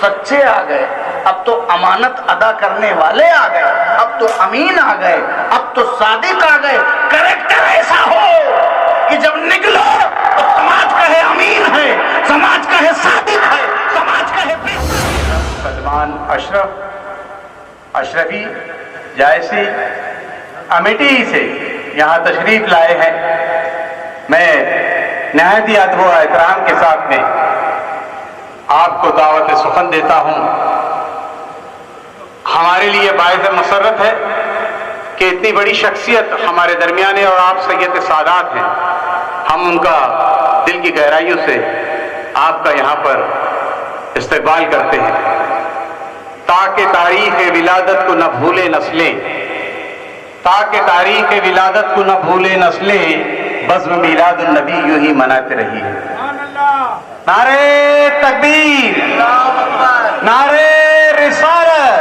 سچے آ گئے، اب تو امانت ادا کرنے والے آ گئے، اب تو امین آ گئے، اب تو صادق آ گئے۔ کریکٹر ایسا ہو کہ جب نکلو تو سماج کہے امین ہے، سماج کہے صادق ہے، سماج کہے سلمان اشرفی جائسی امیٹھی سے یہاں تشریف لائے ہیں۔ میں نہایت ہی ادب و احترام کے ساتھ میں آپ کو دعوت سخن دیتا ہوں۔ ہمارے لیے باعث مسرت ہے کہ اتنی بڑی شخصیت ہمارے درمیان ہے اور آپ سید سادات ہیں۔ ہم ان کا دل کی گہرائیوں سے آپ کا یہاں پر استقبال کرتے ہیں تاکہ تاریخ ولادت کو نہ بھولے نسلیں، تاکہ تاریخ ولادت کو نہ بھولے نسلیں، بزم میلاد النبی یوں ہی مناتے رہیے۔ نعرہ تکبیر، نعرہ رسالت،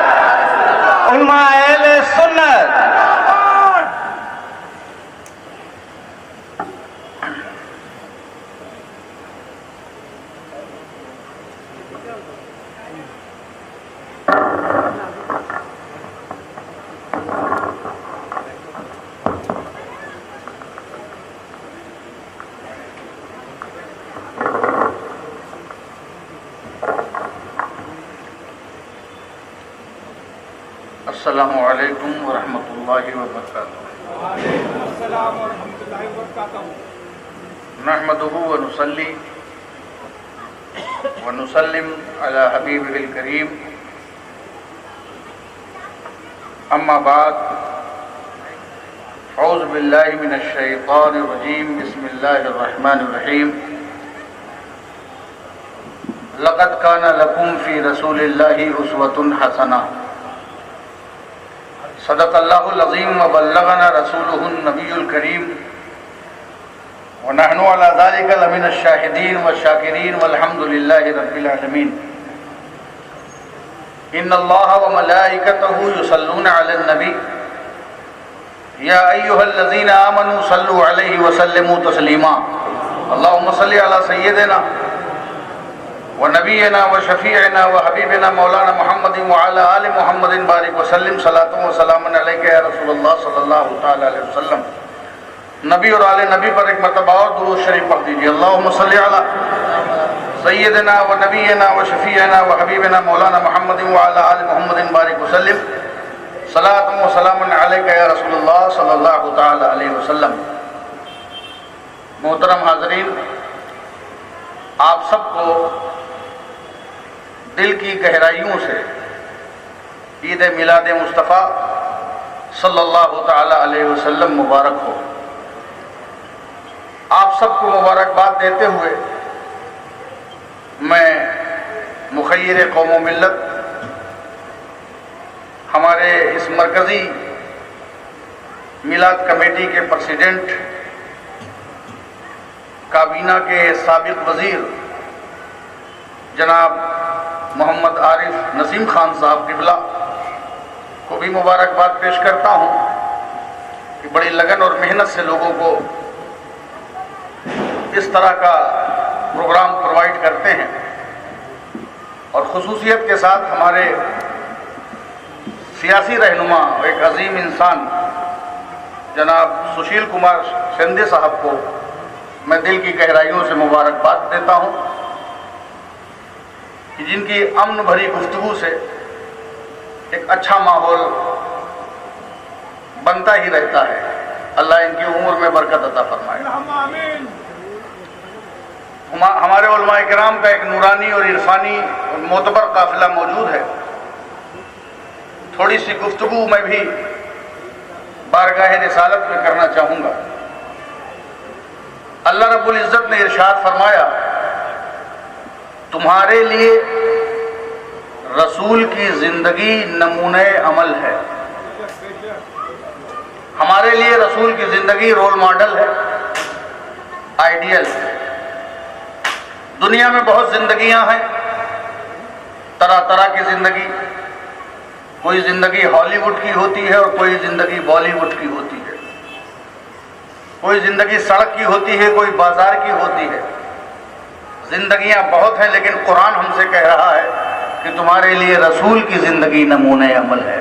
علماء اہل سنت۔ السلام علیکم ورحمۃ اللہ وبرکاتہ۔ وعلیکم السلام ورحمۃ اللہ وبرکاتہ۔ نحمدہ ونصلی ونسلم علی حبیبہ الکریم، اما بعد، اعوذ باللہ من الشیطان الرجیم، بسم اللہ الرحمن الرحیم۔ لقد کان لکم فی رسول اللہ اسوۃ حسنہ، صدق اللہ العظیم وبلغنا رسولہ النبی الکریم، ونحن علی ذلک لمن الشاہدین والشاکرین والحمد للہ رب العالمین۔ ان اللہ وملائکتہ یصلون علی النبی یا ایہا الذین آمنوا صلوا علیہ وسلموا تسلیما۔ اللہم صلی علی سیدنا ونبینا وشفیعنا وحبیبنا مولانا محمد وعلی آل محمد بارک وسلم، صلاۃ و سلام علیک یا رسول اللہ صلی اللہ تعالی علیہ وسلم۔ نبی اور آل نبی پر ایک مرتبہ اور درود شریف پڑھ دیجیے۔ اللہم صلی علی سیدنا ونبینا وشفیعنا وحبیبنا مولانا محمد وعلی آل محمد بارک وسلم، صلاۃ و سلام علیک یا رسول اللہ صلی اللہ تعالی علیہ وسلم۔ محترم حاضرین، آپ سب کو دل کی گہرائیوں سے عید میلاد مصطفیٰ صلی اللہ تعالی علیہ وسلم مبارک ہو۔ آپ سب کو مبارکباد دیتے ہوئے میں مخیر قوم و ملت، ہمارے اس مرکزی میلاد کمیٹی کے پریزیڈنٹ، کابینہ کے سابق وزیر جناب محمد عارف نسیم خان صاحب قبلہ کو بھی مبارکباد پیش کرتا ہوں کہ بڑی لگن اور محنت سے لوگوں کو اس طرح کا پروگرام پرووائڈ کرتے ہیں، اور خصوصیت کے ساتھ ہمارے سیاسی رہنما اور ایک عظیم انسان جناب سشیل کمار شندے صاحب کو میں دل کی گہرائیوں سے مبارکباد دیتا ہوں کہ جن کی امن بھری گفتگو سے ایک اچھا ماحول بنتا ہی رہتا ہے۔ اللہ ان کی عمر میں برکت عطا فرمائے۔ آمین۔ ہمارے علماء کرام کا ایک نورانی اور عرفانی اور معتبر قافلہ موجود ہے۔ تھوڑی سی گفتگو میں بھی بارگاہ رسالت میں کرنا چاہوں گا۔ اللہ رب العزت نے ارشاد فرمایا، تمہارے لیے رسول کی زندگی نمونہ عمل ہے۔ ہمارے لیے رسول کی زندگی رول ماڈل ہے، آئیڈیل ہے۔ دنیا میں بہت زندگیاں ہیں، طرح طرح کی زندگی، کوئی زندگی ہالی ووڈ کی ہوتی ہے اور کوئی زندگی بالی ووڈ کی ہوتی ہے، کوئی زندگی سڑک کی ہوتی ہے، کوئی بازار کی ہوتی ہے۔ زندگیاں بہت ہیں، لیکن قرآن ہم سے کہہ رہا ہے کہ کہ تمہارے لیے رسول کی زندگی نمونۂ عمل ہے۔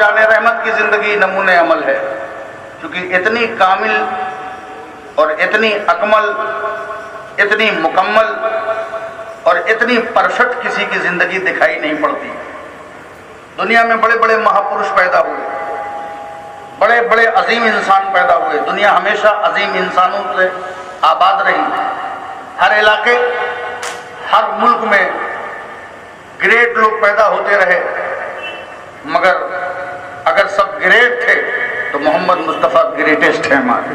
جان رحمت کی زندگی نمونۂ عمل ہے، کیونکہ اتنی کامل اور اتنی اکمل، اتنی مکمل اور اتنی پرفیکٹ کسی کی زندگی دکھائی نہیں پڑتی۔ دنیا میں بڑے بڑے مہاپرش پیدا ہوئے، بڑے بڑے عظیم انسان پیدا ہوئے، دنیا ہمیشہ عظیم انسانوں سے آباد رہی، ہر علاقے ہر ملک میں گریٹ لوگ پیدا ہوتے رہے، مگر اگر سب گریٹ تھے تو محمد مصطفیٰ گریٹسٹ ہیں ہمارے۔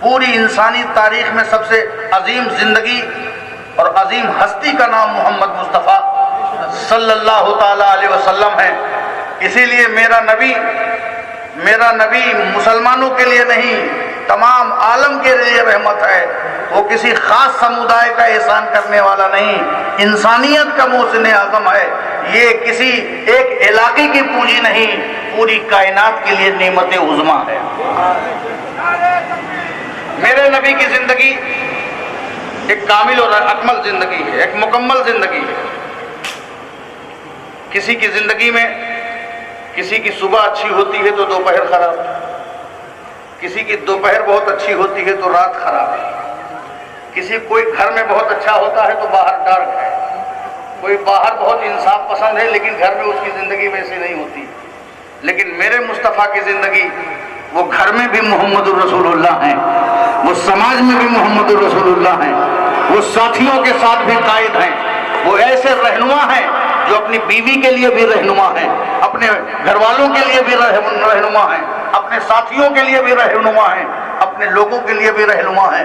پوری انسانی تاریخ میں سب سے عظیم زندگی اور عظیم ہستی کا نام محمد مصطفیٰ صلی اللہ تعالیٰ علیہ وسلم ہے۔ اسی لیے میرا نبی مسلمانوں کے لیے نہیں، تمام عالم کے لیے رحمت ہے۔ وہ کسی خاص سمودائے کا احسان کرنے والا نہیں، انسانیت کا محسن اعظم ہے۔ یہ کسی ایک علاقے کی پونجی نہیں، پوری کائنات کے لیے نعمت عظمیٰ ہے۔ میرے نبی کی زندگی ایک کامل اور اکمل زندگی ہے، ایک مکمل زندگی ہے۔ کسی کی زندگی میں کسی کی صبح اچھی ہوتی ہے تو دوپہر خراب، کسی کی دوپہر بہت اچھی ہوتی ہے تو رات خراب، کسی کوئی گھر میں بہت اچھا ہوتا ہے تو باہر ڈارک ہے، کوئی باہر بہت انصاف پسند ہے لیکن گھر میں اس کی زندگی ویسی نہیں ہوتی۔ لیکن میرے مصطفیٰ کی زندگی، وہ گھر میں بھی محمد الرسول اللہ ہیں، وہ سماج میں بھی محمد الرسول اللہ ہیں، وہ ساتھیوں کے ساتھ بھی قائد ہیں، وہ ایسے رہنما ہیں جو اپنی بیوی کے لیے بھی رہنما ہیں، اپنے گھر والوں کے لیے بھی رہنما ہیں، اپنے ساتھیوں کے لیے بھی رہنما ہیں، اپنے لوگوں کے لیے بھی رہنما ہیں،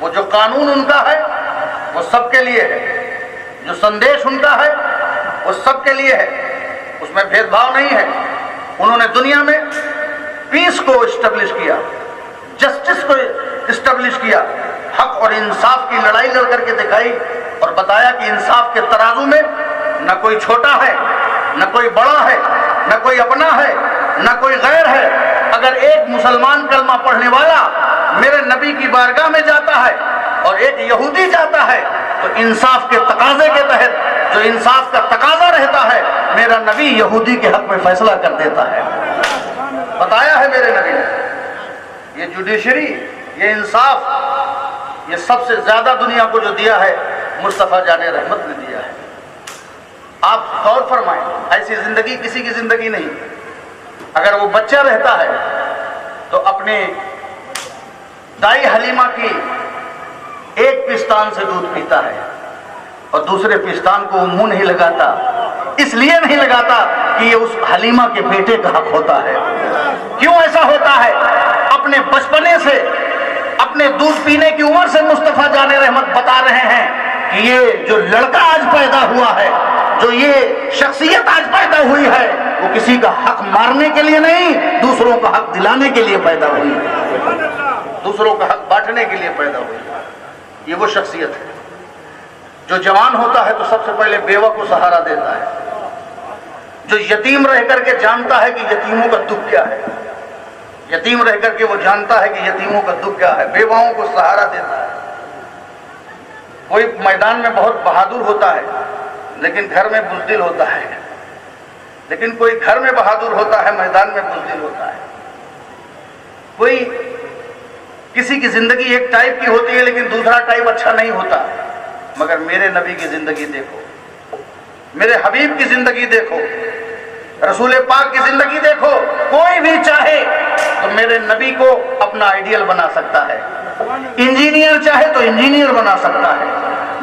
وہ جو قانون ان کا ہے وہ سب کے لیے ہے، جو سندیش ان کا ہے وہ سب کے لیے ہے، اس میں بھید بھاؤ نہیں ہے۔ انہوں نے دنیا میں پیس کو اسٹیبلش کیا، جسٹس کو اسٹیبلش کیا، حق اور انصاف کی لڑائی لڑ کر کے دکھائی اور بتایا کہ انصاف کے ترازو میں نہ کوئی چھوٹا ہے، نہ کوئی بڑا ہے، نہ کوئی اپنا ہے، نہ کوئی غیر ہے۔ اگر ایک مسلمان کلمہ پڑھنے والا میرے نبی کی بارگاہ میں جاتا ہے اور ایک یہودی جاتا ہے تو انصاف کے تقاضے کے تحت جو انصاف کا تقاضا رہتا ہے، میرا نبی یہودی کے حق میں فیصلہ کر دیتا ہے۔ بتایا ہے میرے نبی نے، یہ جوڈیشری، یہ انصاف، یہ سب سے زیادہ دنیا کو جو دیا ہے مصطفیٰ جان رحمت نے دیا ہے۔ آپ غور فرمائیں، ایسی زندگی کسی کی زندگی نہیں۔ اگر وہ بچہ رہتا ہے تو اپنے دائی حلیمہ کی ایک پستان سے دودھ پیتا ہے اور دوسرے پستان کو وہ منہ نہیں لگاتا، اس لیے نہیں لگاتا کہ یہ اس حلیمہ کے بیٹے کا حق ہوتا ہے۔ کیوں ایسا ہوتا ہے؟ اپنے بچپنے سے، اپنے دودھ پینے کی عمر سے مصطفیٰ جان رحمت بتا رہے ہیں کہ یہ جو لڑکا آج پیدا ہوا ہے، جو یہ شخصیت آج پیدا ہوئی ہے، وہ کسی کا حق مارنے کے لیے نہیں، دوسروں کا حق دلانے کے لیے پیدا ہوئی ہے، دوسروں کا حق بانٹنے کے لیے پیدا ہوئی ہے۔ یہ وہ شخصیت ہے جو جوان ہوتا ہے تو سب سے پہلے بیوہ کو سہارا دیتا ہے، جو یتیم رہ کر کے جانتا ہے کہ یتیموں کا دکھ کیا ہے، یتیم رہ کر کے وہ جانتا ہے کہ یتیموں کا دکھ کیا ہے، بیواؤں کو سہارا دیتا ہے۔ کوئی میدان میں بہت بہادر ہوتا ہے لیکن گھر میں بزدل ہوتا ہے، لیکن کوئی گھر میں بہادر ہوتا ہے، میدان میں بزدل ہوتا ہے۔ کوئی کسی کی زندگی ایک ٹائپ کی ہوتی ہے لیکن دوسرا ٹائپ اچھا نہیں ہوتا، مگر میرے نبی کی زندگی دیکھو، میرے حبیب کی زندگی دیکھو، رسول پاک کی زندگی دیکھو، کوئی بھی چاہے تو میرے نبی کو اپنا آئیڈیل بنا سکتا ہے، انجینئر چاہے تو انجینئر بنا سکتا ہے،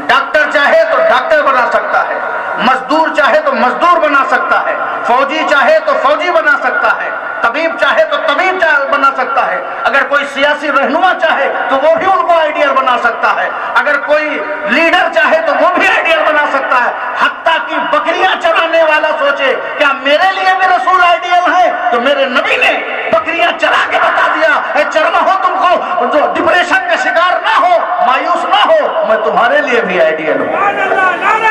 ڈاکٹر چاہے تو ڈاکٹر بنا سکتا ہے، مزدور چاہے تو مزدور بنا سکتا ہے، فوجی چاہے تو فوجی بنا سکتا ہے، طبیب چاہے تو طبیب بنا سکتا ہے، اگر کوئی سیاسی رہنما چاہے تو وہ بھی ان کو آئیڈیل بنا سکتا ہے، اگر کوئی لیڈر چاہے تو وہ بھی آئیڈیل بنا سکتا ہے، حتیٰ کہ بکریاں چرانے والا سوچے کیا میرے لیے بھی رسول آئیڈیل ہے، تو میرے نبی نے بکریاں چرا کے بتا دیا، اے چرنا ہو تم کو، جو ڈپریشن کا شکار نہ ہو، مایوس نہ ہو، میں تمہارے لیے بھی آئیڈیل ہوں۔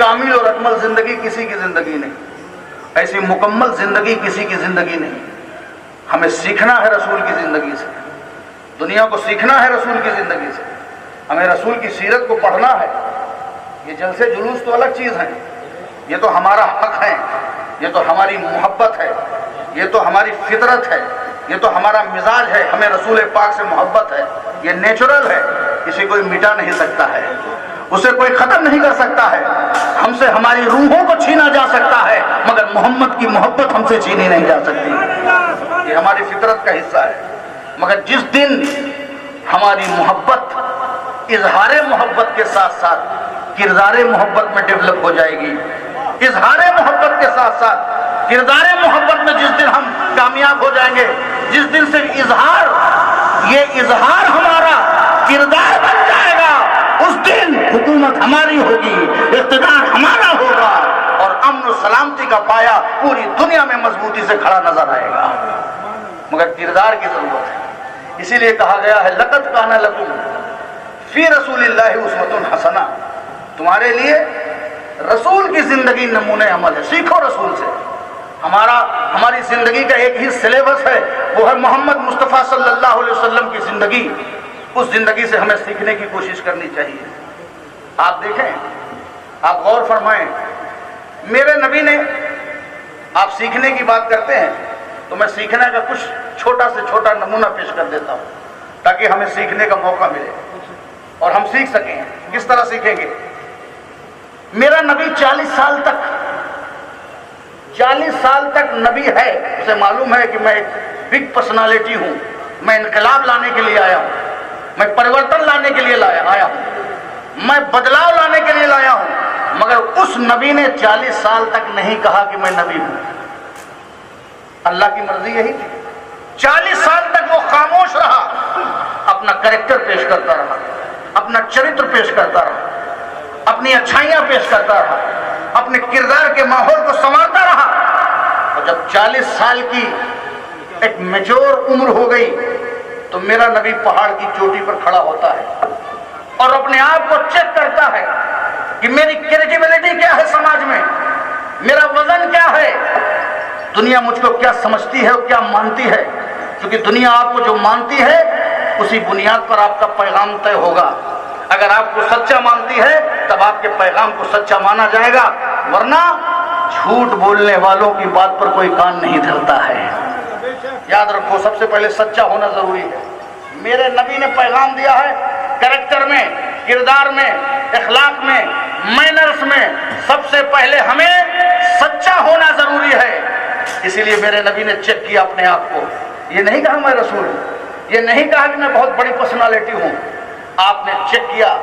کامل اور اکمل زندگی کسی کی زندگی نہیں، ایسی مکمل زندگی کسی کی زندگی نہیں۔ ہمیں سیکھنا ہے رسول کی زندگی سے، دنیا کو سیکھنا ہے رسول کی زندگی سے، ہمیں رسول کی سیرت کو پڑھنا ہے۔ یہ جلسے جلوس تو الگ چیز ہیں، یہ تو ہمارا حق ہے، یہ تو ہماری محبت ہے، یہ تو ہماری فطرت ہے، یہ تو ہمارا مزاج ہے، ہمیں رسول پاک سے محبت ہے، یہ نیچرل ہے، اسے کوئی مٹا نہیں سکتا ہے، اسے کوئی ختم نہیں کر سکتا ہے۔ ہم سے ہماری روحوں کو چھینا جا سکتا ہے مگر محمد کی محبت ہم سے چھینی نہیں جا سکتی، یہ ہماری فطرت کا حصہ ہے۔ مگر جس دن ہماری محبت اظہار محبت کے ساتھ ساتھ کردار محبت میں ڈیولپ ہو جائے گی، اظہار محبت کے ساتھ ساتھ کردار محبت میں جس دن ہم کامیاب ہو جائیں گے، جس دن سے یہ اظہار ہمارا کردار بن جائے گا، اس دن حکومت ہماری ہوگی، اقتدار ہمارا ہوگا، اور امن و سلامتی کا پایا پوری دنیا میں مضبوطی سے کھڑا نظر آئے گا۔ مگر کردار کی ضرورت ہے، اسی لیے کہا گیا ہے لقد کان لکم فی رسول اللہ اسوۃ حسنہ، تمہارے لیے رسول کی زندگی نمونہ عمل ہے، سیکھو رسول سے۔ ہماری زندگی کا ایک ہی سلیبس ہے، وہ ہے محمد مصطفیٰ صلی اللہ علیہ وسلم کی زندگی، اس زندگی سے ہمیں سیکھنے کی کوشش کرنی چاہیے۔ آپ دیکھیں، آپ غور فرمائیں، میرے نبی نے، آپ سیکھنے کی بات کرتے ہیں تو میں سیکھنے کا کچھ چھوٹا سے چھوٹا نمونہ پیش کر دیتا ہوں تاکہ ہمیں سیکھنے کا موقع ملے اور ہم سیکھ سکیں۔ کس طرح سیکھیں گے؟ میرا نبی 40 سال تک نبی ہے، اسے معلوم ہے کہ میں ایک بگ پرسنالٹی ہوں، میں انقلاب لانے کے لیے آیا ہوں، میں پریورتن لانے کے لیے آیا ہوں، میں بدلاؤ لانے کے لیے لایا ہوں، مگر اس نبی نے 40 سال تک نہیں کہا کہ میں نبی ہوں۔ اللہ کی مرضی یہی تھی، 40 سال تک وہ خاموش رہا، اپنا کریکٹر پیش کرتا رہا، اپنا چرتر پیش کرتا رہا، اپنی اچھائیاں پیش کرتا رہا، اپنے کردار کے ماحول کو سنوارتا رہا، اور جب 40 سال کی ایک میچور عمر ہو گئی تو میرا نبی پہاڑ کی چوٹی پر کھڑا ہوتا ہے اور اپنے آپ کو چیک کرتا ہے کہ میری کریڈیبلٹی کیا ہے سماج میں، میرا وزن کیا ہے، دنیا مجھ کو کیا سمجھتی ہے اور کیا مانتی ہے، کیونکہ دنیا آپ کو جو مانتی ہے اسی بنیاد پر آپ کا پیغام طے ہوگا۔ اگر آپ کو سچا مانتی ہے تب آپ کے پیغام کو سچا مانا جائے گا، ورنہ جھوٹ بولنے والوں کی بات پر کوئی کان نہیں دھرتا ہے۔ یاد رکھو، سب سے پہلے سچا ہونا ضروری ہے۔ میرے نبی نے پیغام دیا ہے، کریکٹر میں، کردار میں، اخلاق میں، مینرز میں سب سے پہلے ہمیں سچا ہونا ضروری ہے۔ اسی لیے میرے نبی نے چیک کیا اپنے آپ کو، یہ نہیں کہا میں رسول ہوں، یہ نہیں کہا کہ میں بہت بڑی پرسنالٹی ہوں، آپ نے چیک کیا۔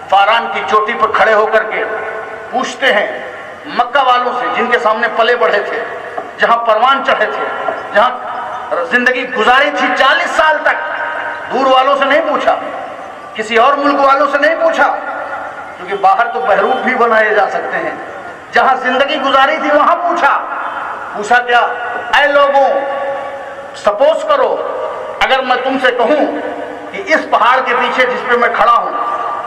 فاران کی چوٹی پر کھڑے ہو کر کے پوچھتے ہیں مکہ والوں سے، جن کے سامنے پلے بڑھے تھے، جہاں پروان چڑھے تھے، جہاں زندگی گزاری تھی 40 سال تک، دور والوں سے نہیں پوچھا، کسی اور ملک والوں سے نہیں پوچھا، کیونکہ باہر تو بہروپ بھی بنائے جا سکتے ہیں، جہاں زندگی گزاری تھی وہاں پوچھا کیا، اے لوگوں، سپوز کرو اگر میں تم سے کہوں کہ اس پہاڑ کے پیچھے جس پہ میں کھڑا ہوں،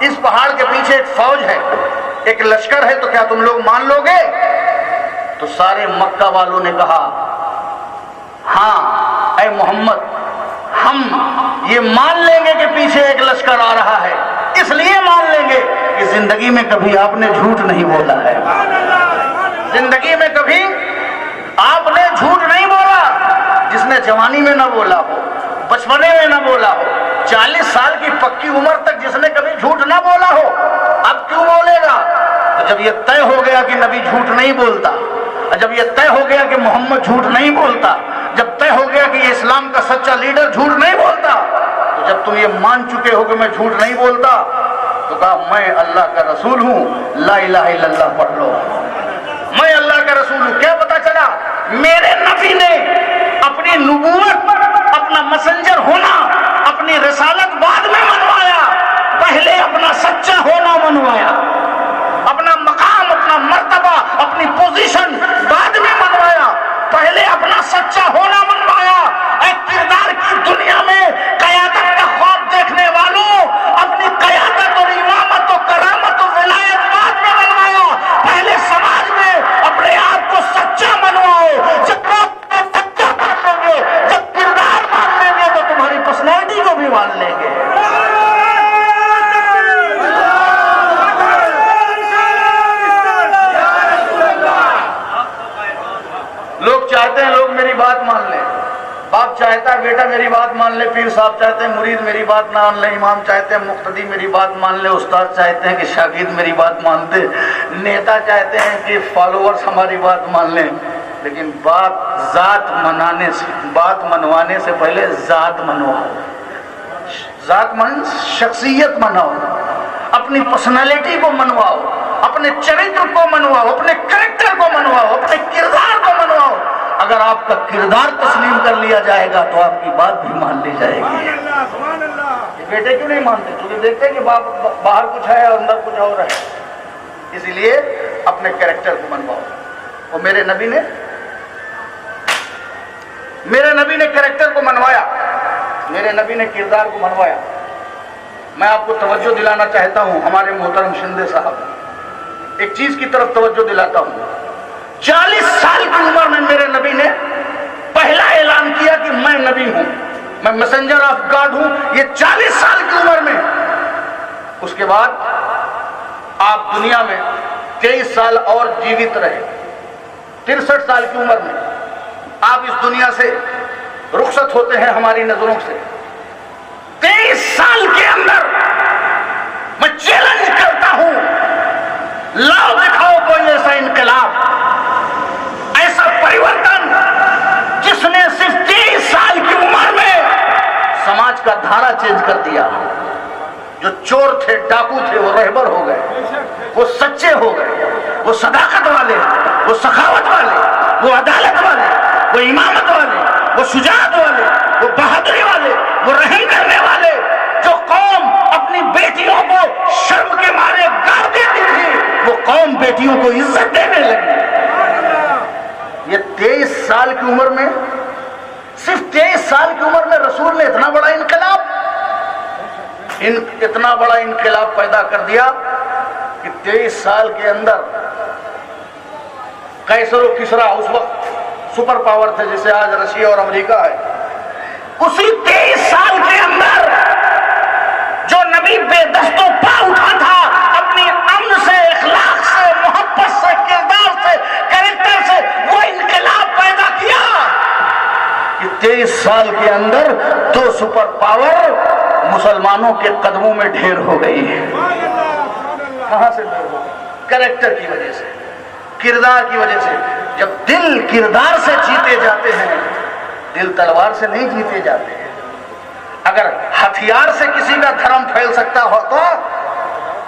اس پہاڑ کے پیچھے ایک فوج ہے، ایک لشکر ہے، تو کیا تم لوگ مان لو گے؟ تو سارے مکہ والوں نے کہا ہاں اے محمد، ہم یہ مان لیں گے کہ پیچھے ایک لشکر آ رہا ہے، اس لیے مان لیں گے کہ زندگی میں کبھی آپ نے جھوٹ نہیں بولا ہے، زندگی میں کبھی آپ نے جھوٹ نہیں بولا، جس نے جوانی میں نہ بولا ہو، بچپنے میں نہ بولا ہو، 40 سال کی پکی عمر تک جس نے کبھی جھوٹ نہ بولا ہو، اب کیوں بولے گا؟ تو جب یہ طے ہو گیا کہ نبی جھوٹ نہیں بولتا، جب یہ طے ہو گیا کہ محمد جھوٹ نہیں بولتا، جب طے ہو گیا کہ یہ اسلام کا سچا لیڈر جھوٹ نہیں بولتا، تو جب تم یہ مان چکے ہو کہ میں جھوٹ نہیں بولتا، تو کہا میں اللہ کا رسول ہوں، لا الہ الا اللہ پڑھ لو، میں اللہ کا رسول ہوں۔ کیا پتا چلا؟ میرے نبی نے اپنی نبوت، اپنا مسنجر ہونا، اپنی رسالت بعد میں منوایا، پہلے اپنا سچا ہونا منوایا، اپنا مقام، اپنا مرتبہ، اپنی پوزیشن بعد میں منوایا، پہلے اپنا سچا ہونا منوایا۔ اے کردار کی دنیا میں قیادت کا خواب دیکھنے والوں، اپنی قیادت اور امامت و کرامت و ولایت بعد میں منوایا، چاہتا ہے بیٹا میری بات مان لے، پیر صاحب چاہتے ہیں مرید میری بات مان لے، امام چاہتے ہیں مقتدی میری بات مان لے، استاد چاہتے ہیں کہ شاگرد میری بات مان دے، نیتا چاہتے ہیں کہ فالوورز ہماری بات مان لیں، لیکن ذات منوانے سے پہلے ذات منواؤ، شخصیت منواؤ، اپنی پرسنالٹی کو منواؤ، اپنے چرتر کو منواؤ، اپنے کریکٹر کو منواؤ، اپنے کردار کو منواؤ۔ اگر آپ کا کردار تسلیم کر لیا جائے گا تو آپ کی بات بھی مان لی جائے گی۔ سبحان اللہ۔ یہ بیٹے کیوں نہیں مانتے؟ تجھے دیکھتے ہیں کہ باہر کچھ ہے اندر کچھ اور ہے، اسی لیے اپنے کریکٹر کو منواؤ۔ اور میرے نبی نے کریکٹر کو منوایا، میرے نبی نے کردار کو منوایا۔ میں آپ کو توجہ دلانا چاہتا ہوں ہمارے محترم شندے صاحب، ایک چیز کی طرف توجہ دلاتا ہوں۔ 40 سال کی عمر میں میرے نبی نے پہلا اعلان کیا کہ میں نبی ہوں، میں میسنجر آف گاڈ ہوں، یہ 40 سال کی عمر میں۔ اس کے بعد آپ دنیا میں 23 سال اور جیوت رہے، 63 سال کی عمر میں آپ اس دنیا سے رخصت ہوتے ہیں ہماری نظروں سے۔ 23 سال کے اندر میں چیلنج کرتا ہوں، لاؤ دکھاؤ کوئی ایسا انقلاب، ایسا پریورتن جس نے صرف 23 سال کی عمر میں سماج کا دھارا چینج کر دیا۔ جو چور تھے، ڈاکو تھے، وہ رہبر ہو گئے، وہ سچے ہو گئے، وہ صداقت والے، وہ سخاوت والے، وہ عدالت والے، وہ امامت والے، وہ شجاعت والے، وہ بہادری والے، وہ رحم کرنے والے۔ جو قوم اپنی بیٹیوں کو شرم کے مارے گاڑ دیتی تھی، وہ قوم بیٹیوں کو عزت دینے لگی۔ یہ 23 سال کی عمر میں، صرف 23 سال کی عمر میں رسول نے اتنا بڑا انقلاب پیدا کر دیا کہ 23 سال کے اندر قیصر و کسریٰ اس وقت سپر پاور تھے جسے آج رشیا اور امریکہ ہے، اسی 23 سال کے اندر جو نبی بے دست و پا اٹھا تھا، اپنی امن سے، اخلاق سے، محبت سے، کردار سے، کریکٹر سے وہ انقلاب پیدا کیا کہ 23 سال کے اندر 2 سپر پاور مسلمانوں کے قدموں میں ڈھیر ہو گئی ہے۔ کہاں سے ڈھیر ہو گئی؟ کریکٹر کی وجہ سے، کردار کی وجہ سے۔ جب دل کردار سے جیتے جاتے ہیں، دل تلوار سے نہیں جیتے جاتے ہیں۔ اگر ہتھیار سے کسی کا دھرم پھیل سکتا ہوتا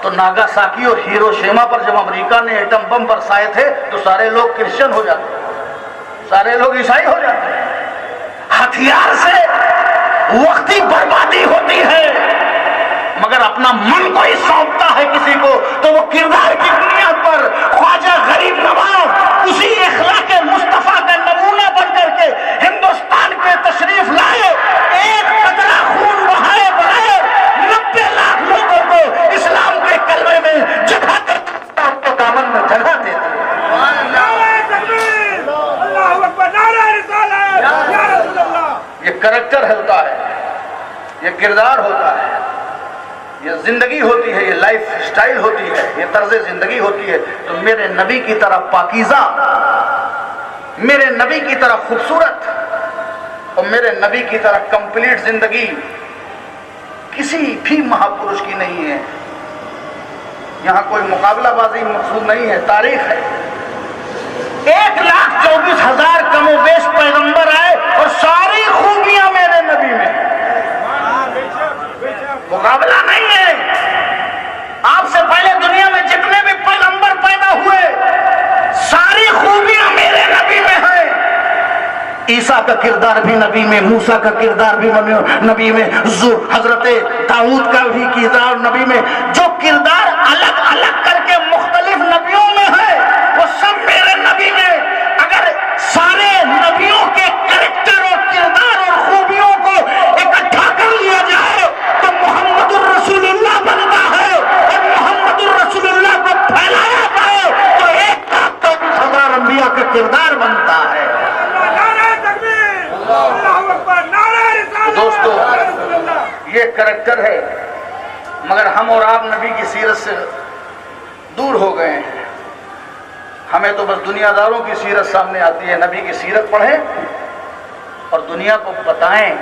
تو ناگاساکی اور ہیروشیما پر جب امریکہ نے ایٹم بم برسائے تھے تو سارے لوگ کرسچن ہو جاتے، سارے لوگ عیسائی ہو جاتے۔ ہتھیار سے وقتی بربادی ہوتی ہے، مگر اپنا من کوئی سونپتا ہے کسی کو تو وہ کردار کی بنیاد پر خواجہ غریب نواز اسی اخلاق مصطفیٰ کا نمونہ بن کر کے ہندوستان پہ تشریف لائے، ایک قطرہ خون بہائے بغیر 90 لاکھ لوگوں کو اسلام کے کلمے میں جگہ دیتے، آپ کے دامن میں جگہ دیتے۔ نعرہ تکبیر، اللہ اکبر، نعرہ رسالت، یا رسول اللہ۔ یہ کریکٹر ہوتا ہے، یہ کردار ہوتا ہے، یہ زندگی ہوتی ہے، یہ لائف سٹائل ہوتی ہے، یہ طرز زندگی ہوتی ہے۔ تو میرے نبی کی طرح پاکیزہ، میرے نبی کی طرح خوبصورت اور میرے نبی کی طرح کمپلیٹ زندگی کسی بھی مہاپرش کی نہیں ہے۔ یہاں کوئی مقابلہ بازی مقصود نہیں ہے، تاریخ ہے۔ 1,24,000 کم و بیش پیغمبر آئے اور ساری خوبیاں میرے نبی میں ہیں، مقابلہ نہیں ہے۔ آپ سے پہلے دنیا میں جتنے بھی پیغمبر پیدا ہوئے ساری خوبیاں میرے نبی میں ہیں۔ عیسیٰ کا کردار بھی نبی میں، موسیٰ کا کردار بھی نبی میں، حضرت داؤد کا بھی کردار نبی میں۔ جو کردار الگ الگ کر کے مختلف نبیوں میں ہے وہ سب میرے نبی میں۔ اگر سارے نبیوں کے کریکٹر اور کردار اور خوبیوں کو اکٹھا کر لیا جائے تو محمد الرسول اللہ بنتا ہے، اور محمد الرسول اللہ کو پھیلایا جائے تو 1,24,000 انبیاء کا کردار بنتا ہے۔ نعرہ تکبیر، اللہ اکبر، نعرہ رسالت، دوستو، یا رسول اللہ۔ یہ کریکٹر ہے، مگر ہم اور آپ نبی کی سیرت سے دور ہو گئے ہیں۔ ہمیں تو بس دنیا داروں کی سیرت سامنے آتی ہے۔ نبی کی سیرت پڑھیں اور دنیا کو بتائیں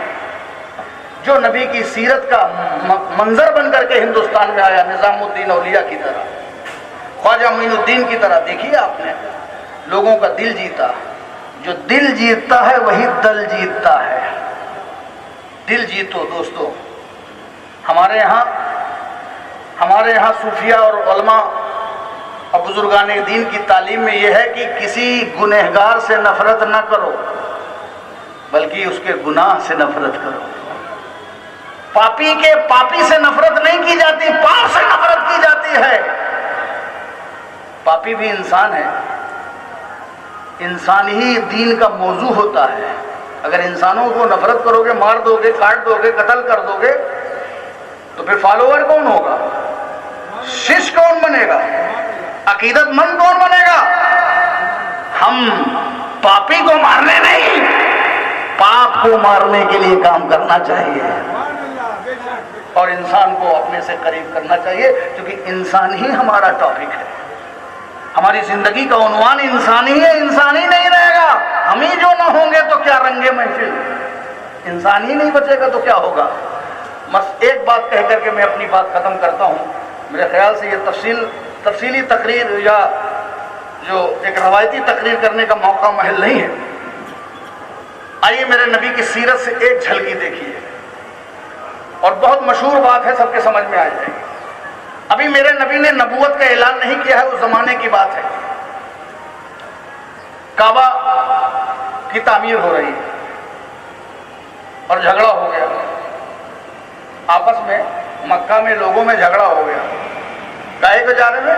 جو نبی کی سیرت کا منظر بن کر کے ہندوستان میں آیا، نظام الدین اولیاء کی طرح، خواجہ معین الدین کی طرح. دیکھیے آپ نے لوگوں کا دل جیتا. جو دل جیتتا ہے وہی دل جیتتا ہے. دل جیتو دوستو. ہمارے یہاں صوفیہ اور علماء اور بزرگان دین کی تعلیم میں یہ ہے کہ کسی گنہگار سے نفرت نہ کرو بلکہ اس کے گناہ سے نفرت کرو. پاپی سے نفرت نہیں کی جاتی، پاپ سے نفرت کی جاتی ہے. پاپی بھی انسان ہے، انسان ہی دین کا موضوع ہوتا ہے. اگر انسانوں کو نفرت کرو گے، مار دو گے، کاٹ دو گے، قتل کر دو گے تو پھر فالوور کون ہوگا؟ شش کون بنے گا؟ عقیدت مند کون بنے گا؟ ہم پاپی کو مارنے نہیں، پاپ کو مارنے کے لیے کام کرنا چاہیے اور انسان کو اپنے سے قریب کرنا چاہیے، کیونکہ انسان ہی ہمارا ٹاپک ہے. ہماری زندگی کا عنوان انسانی ہے. انسانی نہیں رہے گا، ہم ہی جو نہ ہوں گے تو کیا رنگے محفل. انسان ہی نہیں بچے گا تو کیا ہوگا. بس ایک بات کہہ کر کے میں اپنی بات ختم کرتا ہوں. میرے خیال سے یہ تفصیلی تقریر یا جو ایک روایتی تقریر کرنے کا موقع محل نہیں ہے. آئیے میرے نبی کی سیرت سے ایک جھلکی دیکھیے، اور بہت مشہور بات ہے، سب کے سمجھ میں آ جائے گی. ابھی میرے نبی نے نبوت کا اعلان نہیں کیا ہے، اس زمانے کی بات ہے. کعبہ کی تعمیر ہو رہی ہے اور جھگڑا ہو گیا آپس میں. مکہ میں لوگوں میں جھگڑا ہو گیا. کائے کے جانے میں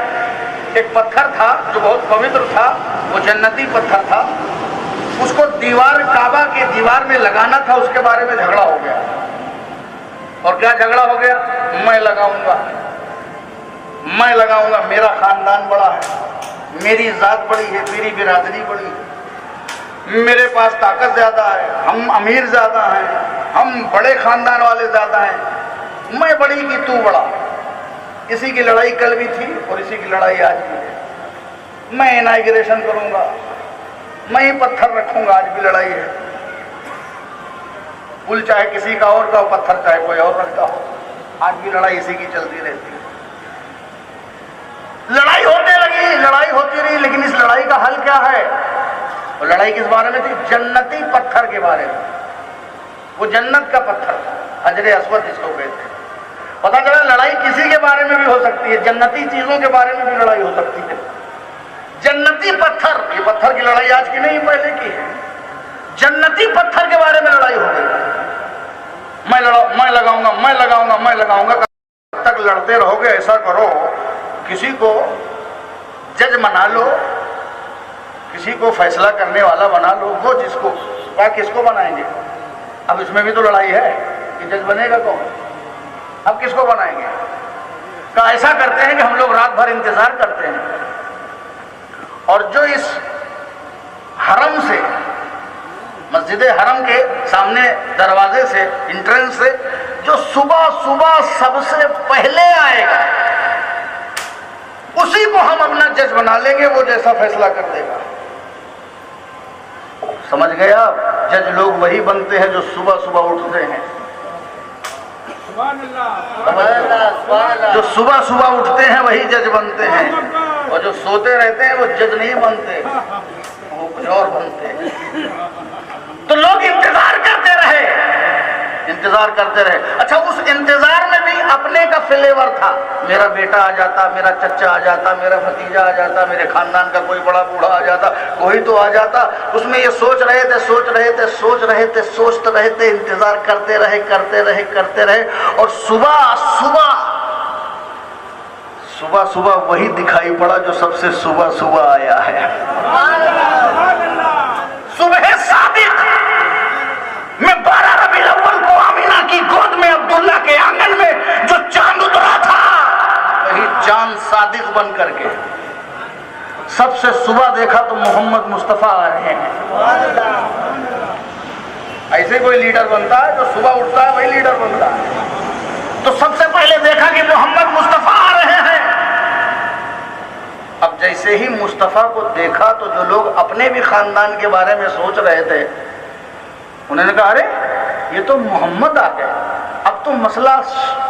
ایک پتھر تھا جو بہت پوتر تھا، وہ جنتی پتھر تھا، اس کو کعبہ کے دیوار میں لگانا تھا، اس کے بارے میں جھگڑا ہو گیا. اور کیا جھگڑا ہو گیا؟ میں لگاؤں گا، میرا خاندان بڑا ہے، میری ذات بڑی ہے، میری برادری بڑی ہے، میرے پاس طاقت زیادہ ہے، ہم امیر زیادہ ہیں، ہم بڑے خاندان والے زیادہ ہیں، میں بڑی کی تو بڑا. اسی کی لڑائی کل بھی تھی اور اسی کی لڑائی آج بھی ہے. میں انائگریشن کروں گا، میں ہی پتھر رکھوں گا، آج بھی لڑائی ہے. پل چاہے کسی کا اور کا ہو، پتھر چاہے کوئی اور رکھتا ہو، آج بھی لڑائی اسی کی چلتی رہتی ہے. لڑائی ہوتی رہی، لیکن اس لڑائی کا حل کیا ہے؟ اور لڑائی کس بارے میں تھی؟ جنتی پتھر کے بارے میں. وہ جنت کا پتھر تھا، حجر اسود جس کو کہتے ہیں. پتہ چلا لڑائی کسی کے بارے میں بھی ہو سکتی ہے، جنتی چیزوں کے بارے میں بھی لڑائی ہو سکتی ہے. جنتی پتھر، یہ پتھر کی لڑائی آج کی نہیں، پہلے کی ہے. جنتی پتھر کے بارے میں لڑائی ہو گئی. میں لگاؤں گا کب تک لڑتے رہو گے؟ ایسا کرو کسی کو جج بنا لو، کسی کو فیصلہ کرنے والا بنا لو. وہ جس کو کس کو بنائیں گے؟ اب اس میں بھی تو لڑائی ہے کہ جج بنے گا کون؟ اب کس کو بنائیں گے؟ ایسا کرتے ہیں کہ ہم لوگ رات بھر انتظار کرتے ہیں، اور جو اس حرم سے، مسجد حرم کے سامنے دروازے سے، انٹرنس سے، جو صبح سب سے پہلے آئے گا اسی کو ہم اپنا جج بنا لیں گے، وہ جیسا فیصلہ کر دے گا. سمجھ گئے آپ؟ جج لوگ وہی بنتے ہیں جو صبح اٹھتے ہیں. جو صبح اٹھتے ہیں وہی جج بنتے ہیں، اور جو سوتے رہتے ہیں وہ جج نہیں بنتے، وہ کچھ اور بنتے ہیں. تو لوگ انتظار کرتے رہے. اچھا، اس انتظار میں بھی اپنے کا فلیور تھا. میرا بیٹا آ جاتا، میرا چچا آ جاتا، میرا بھتیجا آ جاتا، میرے خاندان کا کوئی بڑا بوڑھا آ جاتا، کوئی تو آ جاتا. اس میں یہ سوچ رہے تھے، سوچتے رہتے، انتظار کرتے رہے. اور صبح وہی دکھائی پڑا جو سب سے صبح آیا ہے. صبح صادق میں 12 ربیع الاول کو آمینہ کی گود میں عبداللہ کے آنگن میں جو چاند اترا تھا، وہی چاند صادق بن کر کے سب سے صبح دیکھا تو محمد مصطفیٰ آ رہے ہیں. ایسے کوئی لیڈر بنتا ہے جو صبح اٹھتا ہے، وہی لیڈر بنتا ہے. تو سب سے پہلے دیکھا کہ محمد مصطفیٰ آ رہے ہیں. اب جیسے ہی مصطفیٰ کو دیکھا تو جو لوگ اپنے بھی خاندان کے بارے میں سوچ رہے تھے، انہوں نے کہا ارے یہ تو محمد آ گئے, اب تو مسئلہ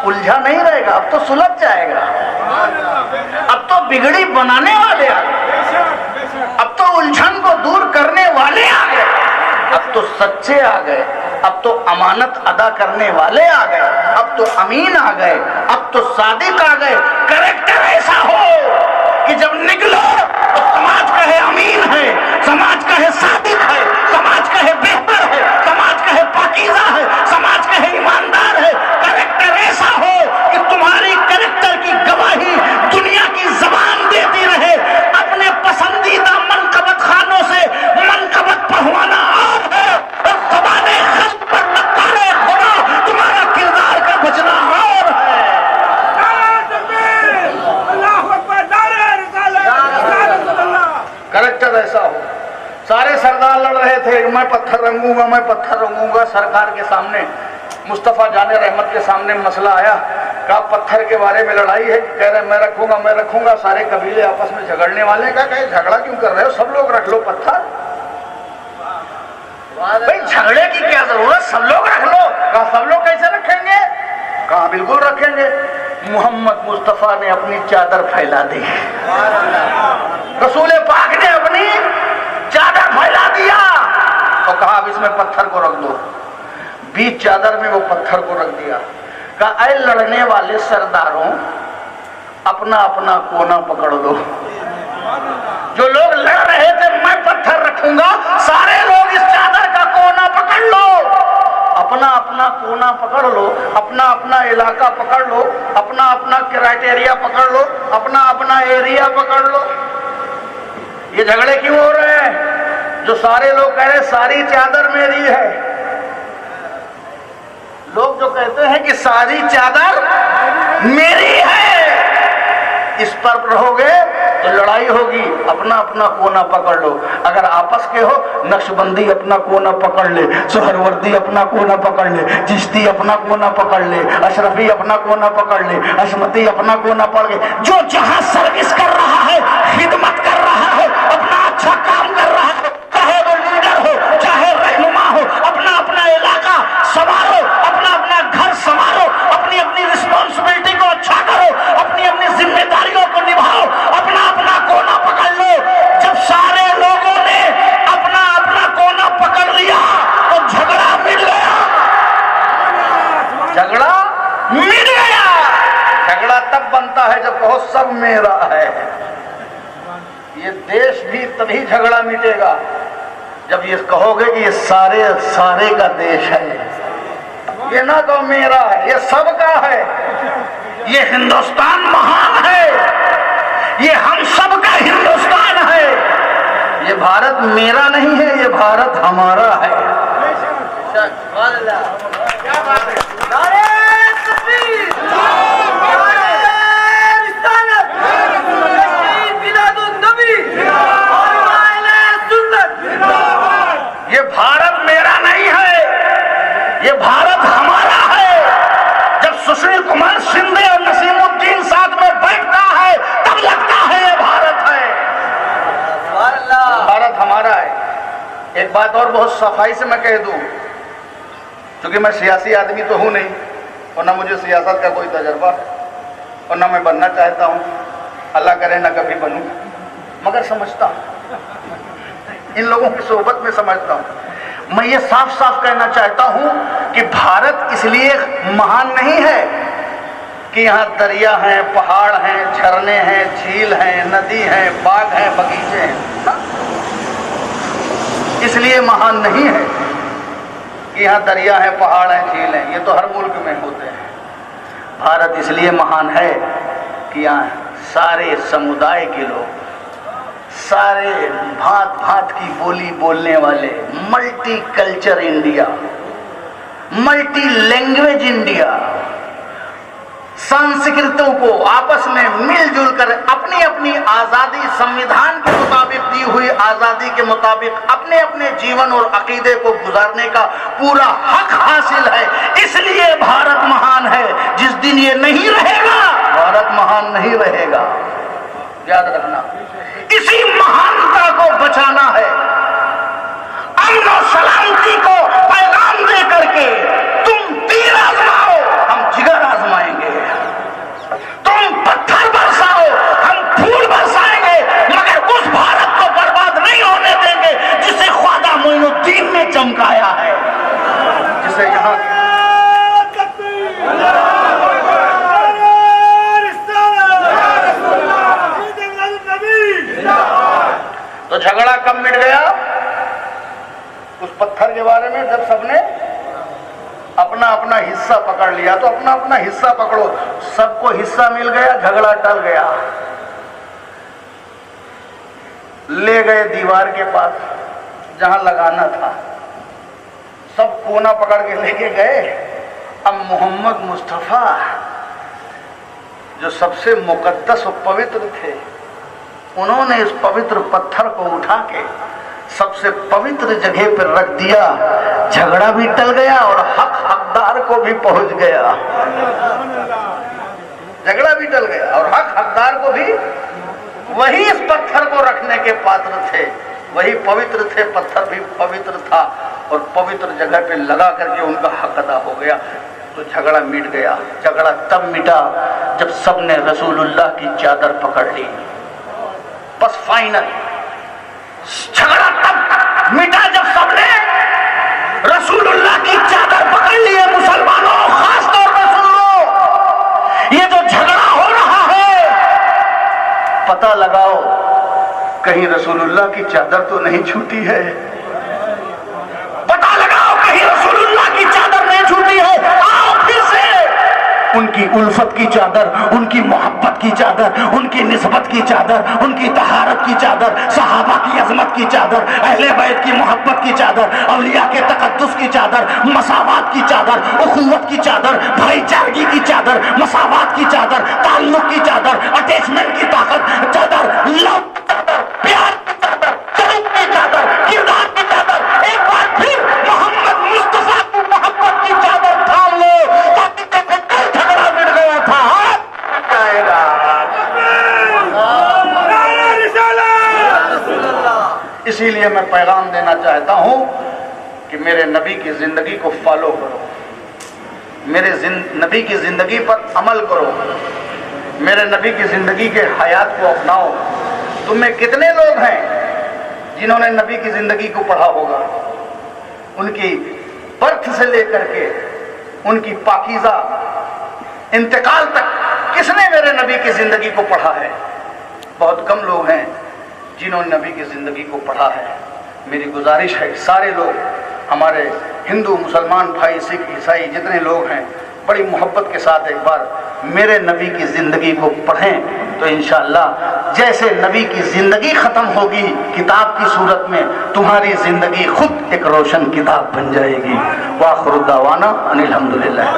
الجھا نہیں رہے گا, اب تو سلجھ جائے گا, اب تو بگڑی بنانے والے آ گئے, اب تو الجھن کو دور کرنے والے آ گئے, اب تو سچے آ گئے, اب تو امانت ادا کرنے والے آ گئے, اب تو امین آ گئے, اب تو صادق آ گئے. کریکٹر ایسا ہو کہ جب نکلو تو سماج کہے امین ہے, سماج کہے صادق ہے, سماج کہے بہتر ہے, سماج کہے پاکیزہ ہے, سماج کہے ایماندار ہے. کریکٹر ایسا ہو کہ تمہاری کریکٹر کی گواہی دنیا کی زبان دیتی رہے. اپنے پسندیدہ منقبت خانوں سے منقبت پڑھوانا اور ہے, اور زبانیں خلق پر نکارے خدا تمہارا کردار کا بچنا اور ہے. کریکٹر ایسا ہو. سارے سردار لڑ رہے تھے, میں پتھر رنگوں گا, میں پتھر رنگوں گا. سرکار کے سامنے, مصطفیٰ جان رحمت کے سامنے مسئلہ آیا, کہا پتھر کے بارے میں لڑائی ہے, کہہ رہے میں رکھوں گا, میں رکھوں گا. سارے قبیلے آپس میں جھگڑنے والے, کہا کہ جھگڑا کیوں کر رہے ہو, سب لوگ رکھ لو پتھر. بھائی جھگڑے کی کیا ضرورت, سب لوگ رکھ لو. کہا سب لوگ کیسے رکھیں گے, کہا بالکل رکھیں گے. محمد مصطفیٰ نے اپنی چادر پھیلا دی, رسول پاک نے اپنی چادر پھیلا دیا اور کہا اب اس میں پتھر کو رکھ دو. بیچ چادر میں وہ پتھر کو رکھ دیا. کہا اے لڑنے والے سرداروں, اپنا اپنا کونا پکڑ لو. جو لوگ لڑ رہے تھے میں پتھر رکھوں گا, سارے لوگ اس چادر کا کونا پکڑ لو, اپنا اپنا کونا پکڑ لو, اپنا اپنا علاقہ پکڑ لو, اپنا اپنا کرائٹیریا پکڑ لو, اپنا اپنا ایریا پکڑ لو. یہ جھگڑے کیوں ہو رہے ہیں؟ جو سارے لوگ کہہ رہے ساری چادر میری ہے. لوگ جو کہتے ہیں کہ ساری چادر میری ہے, اس پر رہو گے تو لڑائی ہوگی. اپنا اپنا کونا پکڑ لو. اگر آپس کے ہو, نقشبندی اپنا کونا پکڑ لے, سہروردی اپنا کونا پکڑ لے, چشتی اپنا کونا پکڑ لے, اشرفی اپنا کونا پکڑ لے, حشمتی اپنا کونا پکڑ لے. جو جہاں سروس کر رہا ہے, خدمت کر رہا ہے, اپنا اچھا کام کر رہا ہے, چاہے وہ لیڈر ہو چاہے رہنما ہو, اپنا اپنا علاقہ سنوارو, اپنا اپنا گھر سنوارو, اپنی اپنی رسپانسبلٹی کو اچھا کرو, اپنی اپنی ذمہ داریوں کو نبھاؤ, اپنا اپنا کونا پکڑ لو. جب سارے لوگوں نے اپنا اپنا کونا پکڑ لیا تو جھگڑا مٹ گیا. جھگڑا مٹ گیا. جھگڑا تب بنتا ہے جب کہو سب میرا ہے. یہ دیش بھی تبھی جھگڑا مٹے گا جب یہ کہو گے کہ یہ سارے سارے کا دیش ہے. یہ نہ کہو میرا ہے, یہ سب کا ہے. یہ ہندوستان مہان ہے, یہ ہم سب کا ہندوستان ہے. یہ بھارت میرا نہیں ہے, یہ بھارت ہمارا ہے. یہ بھارت میرا نہیں ہے, یہ بھارت ہمارا ہے. جب سشیل کمار شندے اور نسیم الدین ساتھ میں بیٹھتا ہے تب لگتا ہے یہ بھارت ہے. بھارت ہمارا ہے. ایک بات اور بہت صفائی سے میں کہہ دوں, کیونکہ میں سیاسی آدمی تو ہوں نہیں, اور نہ مجھے سیاست کا کوئی تجربہ ہے, اور نہ میں بننا چاہتا ہوں, اللہ کرے نہ کبھی بنوں, مگر سمجھتا ہوں, ان لوگوں کی صحبت میں سمجھتا ہوں. میں یہ صاف صاف کہنا چاہتا ہوں کہ بھارت اس لیے مہان نہیں ہے کہ یہاں دریا ہیں, پہاڑ ہیں, جھرنے ہیں, جھیل ہیں, ندی ہیں, باغ ہیں, بغیچے ہیں. اس لیے مہان نہیں ہے کہ یہاں دریا ہیں, پہاڑ ہیں, جھیل ہیں. یہ تو ہر ملک میں ہوتے ہیں. بھارت اس لیے مہان ہے کہ یہاں سارے سمودائے کے لوگ, سارے بھانت بھانت کی بولی بولنے والے, multi culture India, multi language India, سنسکرتوں کو آپس میں مل جل کر اپنی اپنی آزادی, سمویدھان کے مطابق دی ہوئی آزادی کے مطابق اپنے اپنے جیون اور عقیدے کو گزارنے کا پورا حق حاصل ہے. اس لیے بھارت مہان ہے. جس دن یہ نہیں رہے گا بھارت مہان نہیں رہے گا. یاد رکھنا, اسی مہانتا کو بچانا ہے. امن و سلامتی کو پیغام دے کر کے تم تیر آزماؤ ہم جگر آزمائیں گے، تم پتھر برساؤ ہم پھول برسائیں گے، مگر اس بھارت کو برباد نہیں ہونے دیں گے جسے خواجہ معین الدین نے چمکایا ہے، جسے یہاں تو جھگڑا کب مٹ گیا؟ اس پتھر کے بارے میں جب سب نے اپنا اپنا حصہ پکڑ لیا، تو اپنا اپنا حصہ پکڑو، سب کو حصہ مل گیا، جھگڑا ٹل گیا۔ لے گئے دیوار کے پاس جہاں لگانا تھا، سب کونا پکڑ کے لے کے گئے۔ اب محمد مصطفیٰ جو سب سے مقدس و پوتر تھے، انہوں نے اس پوتر پتھر کو اٹھا کے سب سے پوتر جگہ پر رکھ دیا، جھگڑا بھی ٹل گیا اور حق حقدار کو بھی پہنچ گیا، جھگڑا بھی ٹل گیا اور حق حقدار کو بھی، وہی اس پتھر کو رکھنے کے پاتر تھے، وہی پوتر تھے، پتھر بھی پوتر تھا اور پوتر جگہ پہ لگا کر کے ان کا حق ادا ہو گیا، تو جھگڑا مٹ گیا۔ جھگڑا تب مٹا جب سب نے رسول اللہ کی چادر پکڑ لی، بس فائنل۔ جھگڑا تب مٹا جب سب نے رسول اللہ کی چادر پکڑ لی ہے۔ مسلمانوں، خاص طور پر سن لو، یہ جو جھگڑا ہو رہا ہے، پتہ لگاؤ کہیں رسول اللہ کی چادر تو نہیں چھوٹی ہے، پتہ لگاؤ کہیں رسول اللہ کی چادر نہیں چھوٹی ہے۔ آؤ پھر سے ان کی الفت کی چادر، ان کی محبت کی چادر، ان کی نسبت کی چادر، ان کی طہارت کی چادر، صحابہ کی عظمت کی چادر، اہل بیت کی محبت کی چادر، اولیاء کے تقدس کی چادر، مساوات کی چادر، اخوت کی چادر، بھائی چارگی کی چادر، مساوات کی چادر، تعلق کی چادر، اٹیچمنٹ کی طاقت چادر، لو پیار کی چادر، چرک کی چادر، کردار کی چادر، ایک بار پھر محمد مصطفیٰ کی محبت کی چادر تھام لو، اسی لیے میں پیغام دینا چاہتا ہوں کہ میرے نبی کی زندگی کو فالو کرو، میرے نبی کی زندگی پر عمل کرو، میرے نبی کی زندگی کے حیات کو اپناؤ۔ تم میں کتنے لوگ ہیں جنہوں نے نبی کی زندگی کو پڑھا ہوگا؟ ان کی برتھ سے لے کر کے ان کی پاکیزہ انتقال تک کس نے میرے نبی کی زندگی کو پڑھا ہے؟ بہت کم لوگ ہیں جنہوں نے نبی کی زندگی کو پڑھا ہے۔ میری گزارش ہے سارے لوگ، ہمارے ہندو مسلمان بھائی سکھ عیسائی جتنے لوگ ہیں، بڑی محبت کے ساتھ ایک بار میرے نبی کی زندگی کو پڑھیں، تو انشاءاللہ جیسے نبی کی زندگی ختم ہوگی کتاب کی صورت میں، تمہاری زندگی خود ایک روشن کتاب بن جائے گی۔ وآخر دعوانا ان الحمدللہ۔